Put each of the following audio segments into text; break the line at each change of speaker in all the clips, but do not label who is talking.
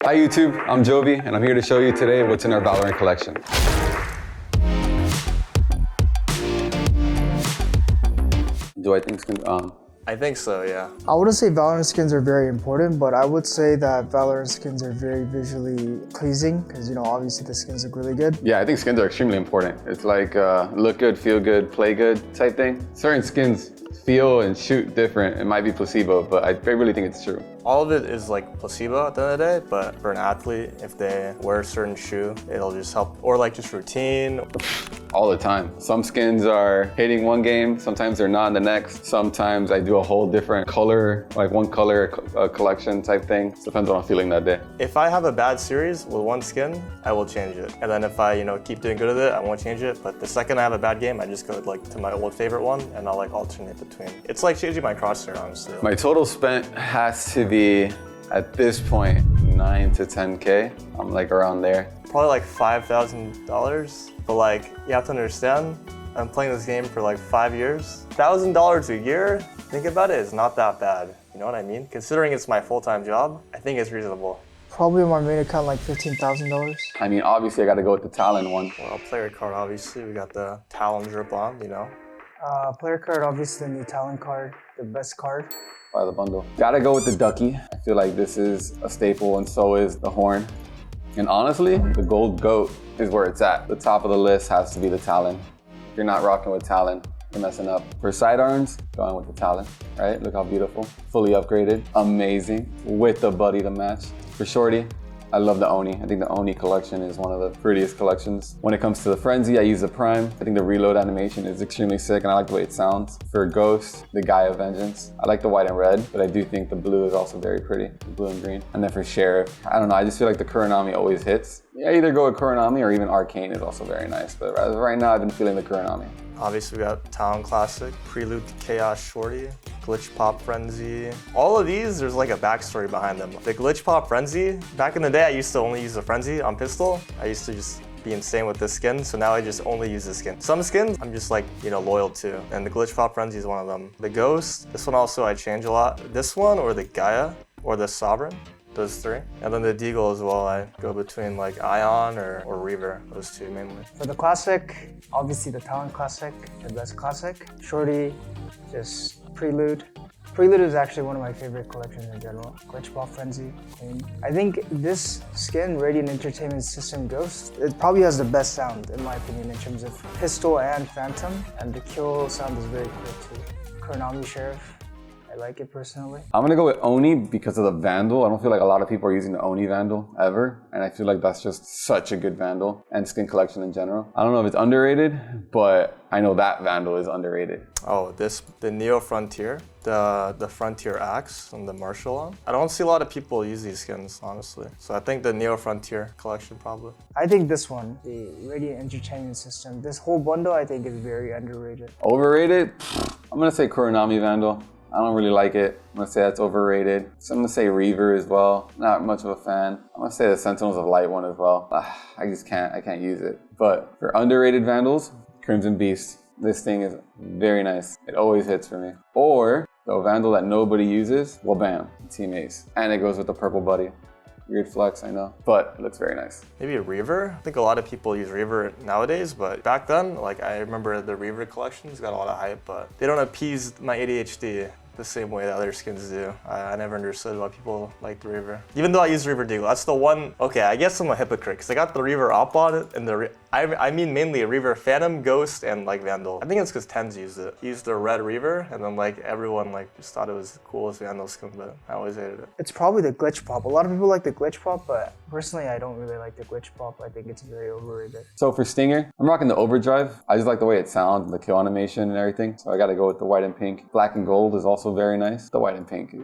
Hi YouTube, I'm Jovi, and I'm here to show you today what's in our Valorant collection. Do I think skins?
I think so, yeah.
I wouldn't say Valorant skins are very important, but I would say that Valorant skins are very visually pleasing because, obviously the skins look really good.
Yeah, I think skins are extremely important. It's like look good, feel good, play good type thing. Certain skins feel and shoot different. It might be placebo, but I really think it's true.
All of it is like placebo at the end of the day, but for an athlete, if they wear a certain shoe, it'll just help. Or like just routine.
All the time. Some skins are hitting one game, sometimes they're not in the next. Sometimes I do a whole different color, like one color collection type thing. Depends on what I'm feeling that day.
If I have a bad series with one skin, I will change it. And then if I, keep doing good with it, I won't change it. But the second I have a bad game, I just go to my old favorite one and I'll alternate between. It's like changing my crosshair, honestly.
My total spent has to be, at this point, 9 to 10K. I'm around there.
Probably $5,000. But you have to understand, I'm playing this game for 5 years. $1,000 a year, think about it, it's not that bad. You know what I mean? Considering it's my full-time job, I think it's reasonable.
Probably on my main account $15,000.
I mean, obviously I gotta go with the Talon one.
Well, player card, obviously, we got the Talon drip on,
Player card, obviously the new Talon card, the best card.
By the bundle. Gotta go with the Ducky. I feel like this is a staple and so is the Horn. And honestly, the Gold Goat is where it's at. The top of the list has to be the Talon. If you're not rocking with Talon, you're messing up. For sidearms, going with the Talon, right? Look how beautiful. Fully upgraded, amazing, with the buddy to match. For shorty, I love the Oni. I think the Oni collection is one of the prettiest collections. When it comes to the Frenzy, I use the Prime. I think the reload animation is extremely sick and I like the way it sounds. For Ghost, the Gaia Vengeance. I like the white and red, but I do think the blue is also very pretty, the blue and green. And then for Sheriff, I don't know, I just feel like the Kuronami always hits. Yeah, either go with Kuronami or even Arcane is also very nice, but right now I've been feeling the Kuronami.
Obviously we got Talon Classic, Prelude to Chaos Shorty, Glitch Pop Frenzy. All of these, there's a backstory behind them. The Glitch Pop Frenzy, back in the day I used to only use the Frenzy on pistol. I used to just be insane with this skin, so now I just only use this skin. Some skins I'm just loyal to, and the Glitch Pop Frenzy is one of them. The Ghost, this one also I change a lot. This one or the Gaia or the Sovereign. Those three. And then the Deagle as well, I go between Ion or Reaver, those two mainly.
For the Classic, obviously the Talon Classic, the best Classic. Shorty, just Prelude. Prelude is actually one of my favorite collections in general. Glitch Ball Frenzy, clean. I think this skin, Radiant Entertainment System Ghost, it probably has the best sound in my opinion in terms of pistol and phantom. And the kill sound is very cool too. Kuronami Sheriff. I like it personally.
I'm gonna go with Oni because of the Vandal. I don't feel like a lot of people are using the Oni Vandal ever. And I feel like that's just such a good Vandal and skin collection in general. I don't know if it's underrated, but I know that Vandal is underrated.
Oh, the Neo Frontier, the Frontier Axe and the Martial on. I don't see a lot of people use these skins, honestly. So I think the Neo Frontier collection probably.
I think this one, the Radiant Entertainment System, this whole bundle I think is very underrated.
Overrated? I'm gonna say Kuronami Vandal. I don't really like it. I'm gonna say that's overrated. So I'm gonna say Reaver as well. Not much of a fan. I'm gonna say the Sentinels of Light one as well. I can't use it. But for underrated Vandals, Crimson Beast. This thing is very nice. It always hits for me. Or the Vandal that nobody uses, well bam, Team Ace. And it goes with the purple buddy. Weird flex, I know, but it looks very nice.
Maybe a Reaver? I think a lot of people use Reaver nowadays, but back then, I remember the Reaver collections got a lot of hype, but they don't appease my ADHD the same way that other skins do. I never understood why people like the Reaver. Even though I use Reaver Deagle, that's the one, okay, I guess I'm a hypocrite, because I got the Reaver Op on it, and I mean mainly a Reaver Phantom, Ghost, and Vandal. I think it's because Tens used it. He used the red Reaver, and then everyone just thought it was the coolest Vandal skin, but I always hated it.
It's probably the Glitch Pop. A lot of people like the Glitch Pop, but personally I don't really like the Glitch Pop. I think it's very overrated.
So for Stinger, I'm rocking the Overdrive. I just like the way it sounds, and the kill animation and everything, so I gotta go with the white and pink. Black and gold is also very nice. The white and pink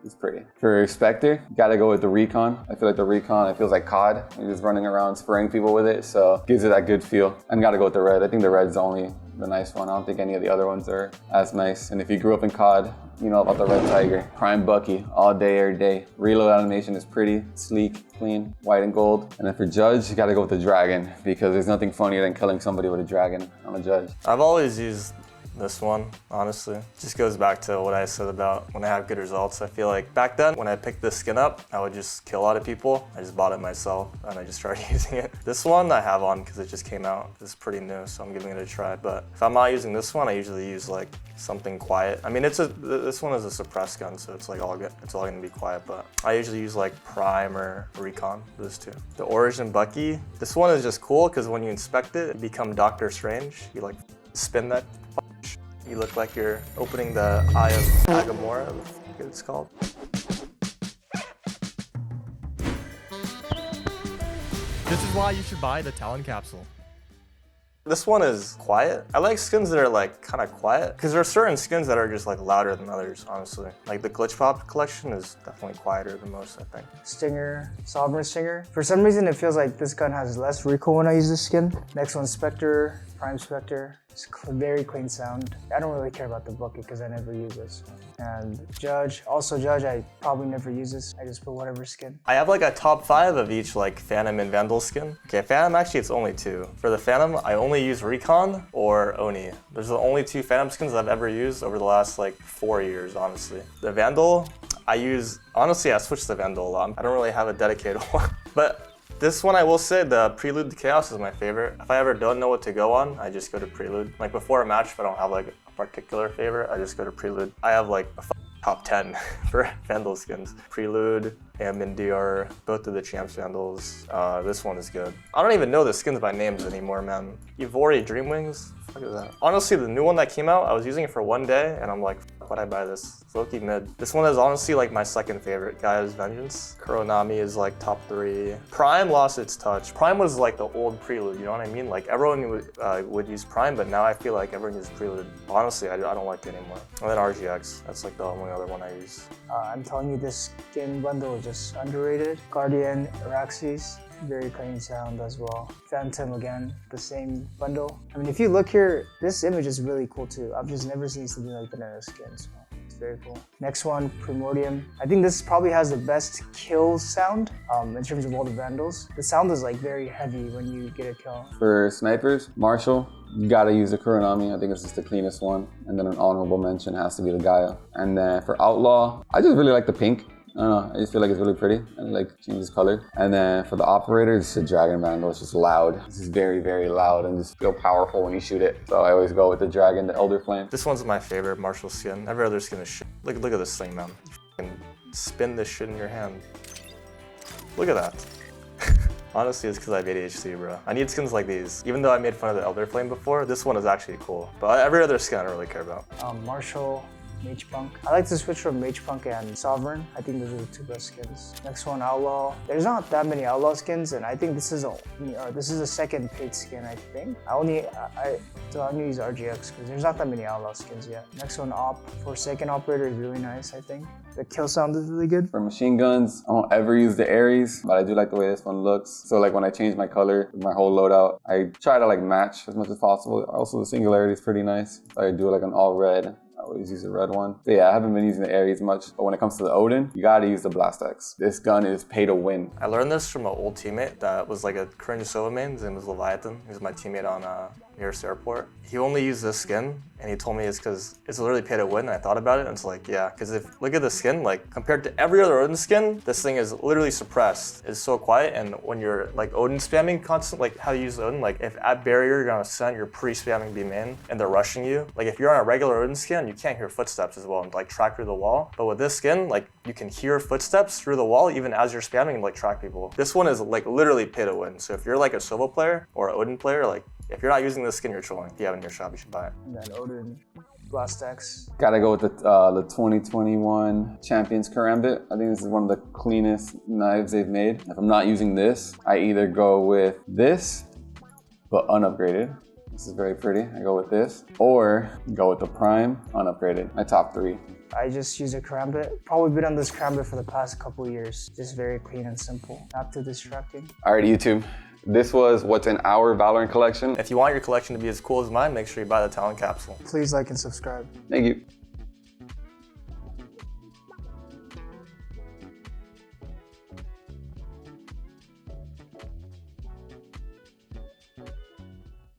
is pretty. For Spectre, gotta go with the Recon. I feel like the Recon, it feels like COD. You're just running around spraying people with it, so gives it that good feel. And gotta go with the red. I think the red's only the nice one. I don't think any of the other ones are as nice. And if you grew up in COD, you know about the Red Tiger. Prime Bucky, all day, every day. Reload animation is pretty, sleek, clean, white and gold. And then for Judge, you gotta go with the Dragon because there's nothing funnier than killing somebody with a dragon on a Judge.
I've always used This one, honestly. Just goes back to what I said about when I have good results. I feel like back then, when I picked this skin up, I would just kill a lot of people. I just bought it myself and I just started using it. This one I have on because it just came out. It's pretty new, so I'm giving it a try. But if I'm not using this one, I usually use like something quiet. I mean, this one is a suppressed gun, so it's like it's all gonna be quiet, but I usually use like Prime or Recon, those two. The Origin Bucky, this one is just cool because when you inspect it, you become Doctor Strange. You like spin that, you look like you're opening the Eye of Agamora, what it's called.
This is why you should buy the TALON Capsule.
This one is quiet. I like skins that are like kind of quiet because there are certain skins that are just like louder than others, honestly. Like the Glitch Pop collection is definitely quieter than most, I think.
Stinger, Sovereign Stinger. For some reason, it feels like this gun has less recoil when I use this skin. Next one, Spectre, Prime Spectre. It's very clean sound. I don't really care about the bucket because I never use this. And Judge, also Judge, I probably never use this. I just put whatever skin.
I have like a top 5 of each like Phantom and Vandal skin. Okay, Phantom actually it's only 2. For the Phantom, I only use Recon or Oni. There's the only 2 Phantom skins I've ever used over the last like 4 years, honestly. The Vandal, honestly I switched to Vandal a lot. I don't really have a dedicated one. But this one I will say, the Prelude to Chaos is my favorite. If I ever don't know what to go on, I just go to Prelude. Like before a match, if I don't have like a particular favorite, I just go to Prelude. I have like a top 10 for Vandal skins. Prelude and Mindy are both of the champs Vandals. This one is good. I don't even know the skins by names anymore, man. Evori Dreamwings, what is that? Honestly, the new one that came out, I was using it for one day and I'm like, why'd I buy this? It's low-key mid. This one is honestly like my second favorite. Gaia's Vengeance. Kuronami is like top 3. Prime lost its touch. Prime was like the old Prelude, you know what I mean? Like everyone would use Prime, but now I feel like everyone uses Prelude. Honestly, I don't like it anymore. And then RGX, that's like the only other one I use.
I'm telling you, this skin bundle is just underrated. Guardian, Araxes, very clean sound as well. Phantom again, the same bundle. I mean, if you look here, this image is really cool too. I've just never seen something like that in a skin, so it's very cool. Next one, Primordium. I think this probably has the best kill sound in terms of all the Vandals. The sound is like very heavy when you get a kill.
For snipers, Marshall, you gotta use the Kuronami. I think it's just the cleanest one. And then an honorable mention has to be the Gaia. And then for Outlaw, I just really like the pink. I don't know, I just feel like it's really pretty and like changes color. And then for the operator, it's a Dragon Vandal. It's just loud. It's just very, very loud and just feel powerful when you shoot it. So I always go with the Dragon, the Elder Flame.
This one's my favorite Marshall skin. Every other skin is shit. Look at this thing, man. You can spin this shit in your hand. Look at that. Honestly, it's because I have ADHD, bro. I need skins like these. Even though I made fun of the Elder Flame before, this one is actually cool. But every other skin I don't really care about.
Marshall, Mage Punk. I like to switch from Mage Punk and Sovereign. I think those are the 2 best skins. Next one, Outlaw. There's not that many Outlaw skins, and I think this is a second paid skin, I think. So I'm gonna use RGX because there's not that many Outlaw skins yet. Next one, Op. Forsaken Operator is really nice, I think. The kill sound is really good.
For machine guns, I don't ever use the Ares, but I do like the way this one looks. So like when I change my color, my whole loadout, I try to like match as much as possible. Also the singularity is pretty nice. I do like an all red. I always use a red one. But yeah, I haven't been using the Ares much. But when it comes to the Odin, you gotta use the Blast X. This gun is pay to win.
I learned this from an old teammate that was like a cringe Sova main. His name was Leviathan. He was my teammate on nearest airport. He only used this skin, and he told me it's because it's literally pay to win. And I thought about it, and it's like, yeah, because if look at the skin, like compared to every other Odin skin, this thing is literally suppressed. It's so quiet, and when you're like Odin spamming constant, like how you use Odin, like if at barrier you're on ascent, you're pre-spamming B main, and they're rushing you. Like if you're on a regular Odin skin, you can't hear footsteps as well and like track through the wall. But with this skin, like you can hear footsteps through the wall even as you're spamming and like track people. This one is like literally pay to win. So if you're like a Sova player or an Odin player, like if you're not using this skin, you're trolling. If you have it in your shop, you should buy it.
And then Odin, Blast X.
Gotta go with the 2021 Champions Karambit. I think this is one of the cleanest knives they've made. If I'm not using this, I either go with this, but unupgraded. This is very pretty. I go with this, or go with the Prime, unupgraded. My top 3.
I just use a Karambit. Probably been on this Karambit for the past couple years. Just very clean and simple, not too distracting.
All right, YouTube. This was what's in our Valorant collection.
If you want your collection to be as cool as mine, make sure you buy the TALON Capsule.
Please like and subscribe.
Thank you.